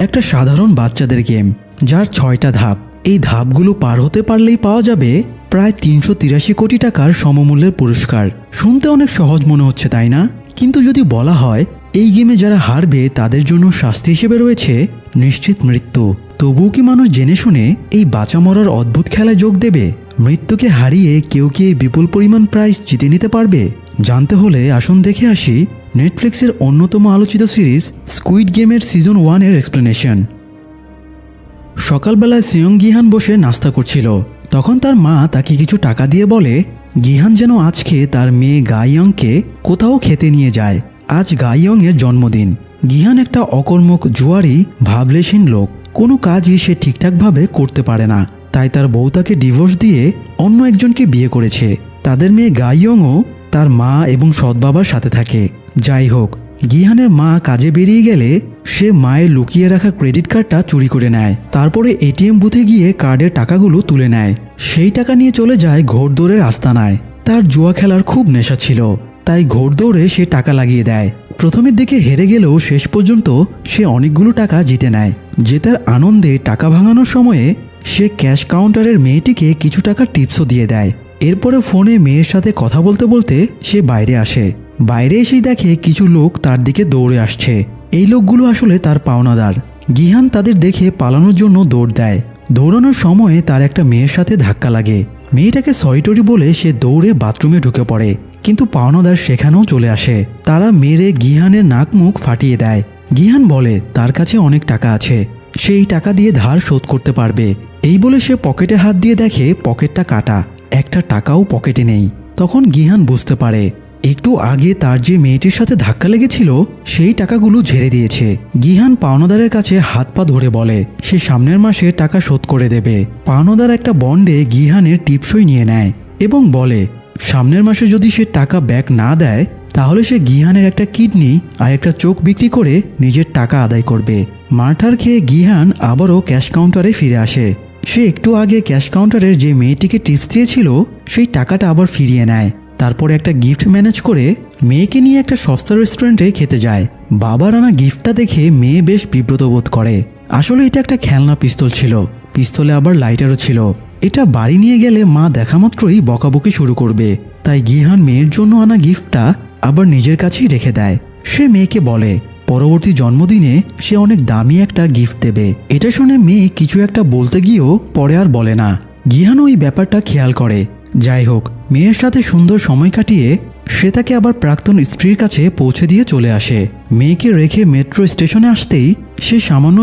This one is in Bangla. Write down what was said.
একটা সাধারণ বাচ্চাদের গেম, যার 6টা ধাপ। এই ধাপগুলো পার হতে পারলেই পাওয়া যাবে প্রায় 383 কোটি টাকার সমমূল্যের পুরস্কার। শুনতে অনেক সহজ মনে হচ্ছে, তাই না? কিন্তু যদি বলা হয় এই গেমে যারা হারবে তাদের জন্য শাস্তি হিসেবে রয়েছে নিশ্চিত মৃত্যু, তবুও কি মানুষ জেনে শুনে এই বাঁচা মরার অদ্ভুত খেলায় যোগ দেবে? মৃত্যুকে হারিয়ে কেউ কি এই বিপুল পরিমাণ প্রাইজ জিতে নিতে পারবে? জানতে হলে আসুন দেখে আসি নেটফ্লিক্সের অন্যতম আলোচিত সিরিজ স্কুইড গেমের সিজন 1 এর এক্সপ্লেনেশন। সকালবেলায় সিয়ং গিহান বসে নাস্তা করছিল। তখন তার মা তাকে কিছু টাকা দিয়ে বলে গিহান যেন আজকে তার মেয়ে গাইয়ংকে কোথাও খেতে নিয়ে যায়। আজ গাইয়ং এর জন্মদিন। গিহান একটা অকর্মক, জুয়ারি, ভাবলেশীন লোক। কোনো কাজই সে ঠিকঠাকভাবে করতে পারে না। তাই তার বউ তাকে ডিভোর্স দিয়ে অন্য একজনকে বিয়ে করেছে। তাদের মেয়ে গাইয়ংও তার মা এবং সৎ বাবার সাথে থাকে। যাই হোক, গিহানের মা কাজে বেরিয়ে গেলে সে মায়ের লুকিয়ে রাখা ক্রেডিট কার্ডটা চুরি করে নেয়। তারপরে এটিএম বুথে গিয়ে কার্ডের টাকাগুলো তুলে নেয়। সেই টাকা নিয়ে চলে যায় ঘোড়দৌড়ের আস্তানায়। তার জুয়া খেলার খুব নেশা ছিল, তাই ঘোড়দৌড়ে সে টাকা লাগিয়ে দেয়। প্রথমের দিকে হেরে গেলেও শেষ পর্যন্ত সে অনেকগুলো টাকা জিতে নেয়। জেতার আনন্দে টাকা ভাঙানোর সময়ে সে ক্যাশ কাউন্টারের মেয়েটিকে কিছু টাকা টিপসও দিয়ে দেয়। এরপরে ফোনে মেয়ের সাথে কথা বলতে বলতে সে বাইরে আসে। বাইরে এসেই দেখে কিছু লোক তার দিকে দৌড়ে আসছে। এই লোকগুলো আসলে তার পাওনাদার। গিহান তাদের দেখে পালানোর জন্য দৌড় দেয়। দৌড়ানোর সময়ে তার একটা মেয়ের সাথে ধাক্কা লাগে। মেয়েটাকে সরি টরি বলে সে দৌড়ে বাথরুমে ঢুকে পড়ে, কিন্তু পাওনাদার সেখানেও চলে আসে। তারা মেরে গিহানের নাক মুখ ফাটিয়ে দেয়। গিহান বলে তার কাছে অনেক টাকা আছে, সে এই টাকা দিয়ে ধার শোধ করতে পারবে। এই বলে সে পকেটে হাত দিয়ে দেখে পকেটটা কাটা, একটা টাকাও পকেটে নেই। তখন গিহান বুঝতে পারে একটু আগে তার যে মেয়েটির সাথে ধাক্কা লেগেছিল সেই টাকাগুলো ঝেড়ে দিয়েছে। গিহান পাওনাদারের কাছে হাত পা ধরে বলে সে সামনের মাসে টাকা শোধ করে দেবে। পাওনাদার একটা বন্ডে গিহানের টিপসই নিয়ে নেয় এবং বলে সামনের মাসে যদি সে টাকা ব্যাক না দেয় তাহলে সে গিহানের একটা কিডনি আর একটা চোখ বিক্রি করে নিজের টাকা আদায় করবে। মারঠার খেয়ে গিহান আবারও ক্যাশ কাউন্টারে ফিরে আসে। সে একটু আগে ক্যাশ কাউন্টারের যে মেয়েটিকে টিপস দিয়েছিল সেই টাকাটা আবার ফিরিয়ে নেয়। তারপরে একটা গিফট ম্যানেজ করে মেয়েকে নিয়ে একটা সস্তা রেস্টুরেন্টে খেতে যায়। বাবার আনা গিফটটা দেখে মেয়ে বেশ বিব্রত বোধ করে। আসলে এটা একটা খেলনা পিস্তল ছিল, পিস্তলে আবার লাইটারও ছিল। এটা বাড়ি নিয়ে গেলে মা দেখা মাত্রই বকাবকি শুরু করবে। তাই গিহান মেয়ের জন্য আনা গিফটটা আবার নিজের কাছেই রেখে দেয়। সে মেয়েকে বলে পরবর্তী জন্মদিনে সে অনেক দামি একটা গিফট দেবে। এটা শুনে মেয়ে কিছু একটা বলতে গিয়েও পরে আর বলে না। গিহানও এই ব্যাপারটা খেয়াল করে। যাই হোক, মেয়ের সাথে সুন্দর সময় কাটিয়ে সে তাকে আবার প্রাক্তন স্ত্রীর কাছে পৌঁছে দিয়ে চলে আসে। মেয়েকে রেখে মেট্রো স্টেশনে আসতেই সে সামান্য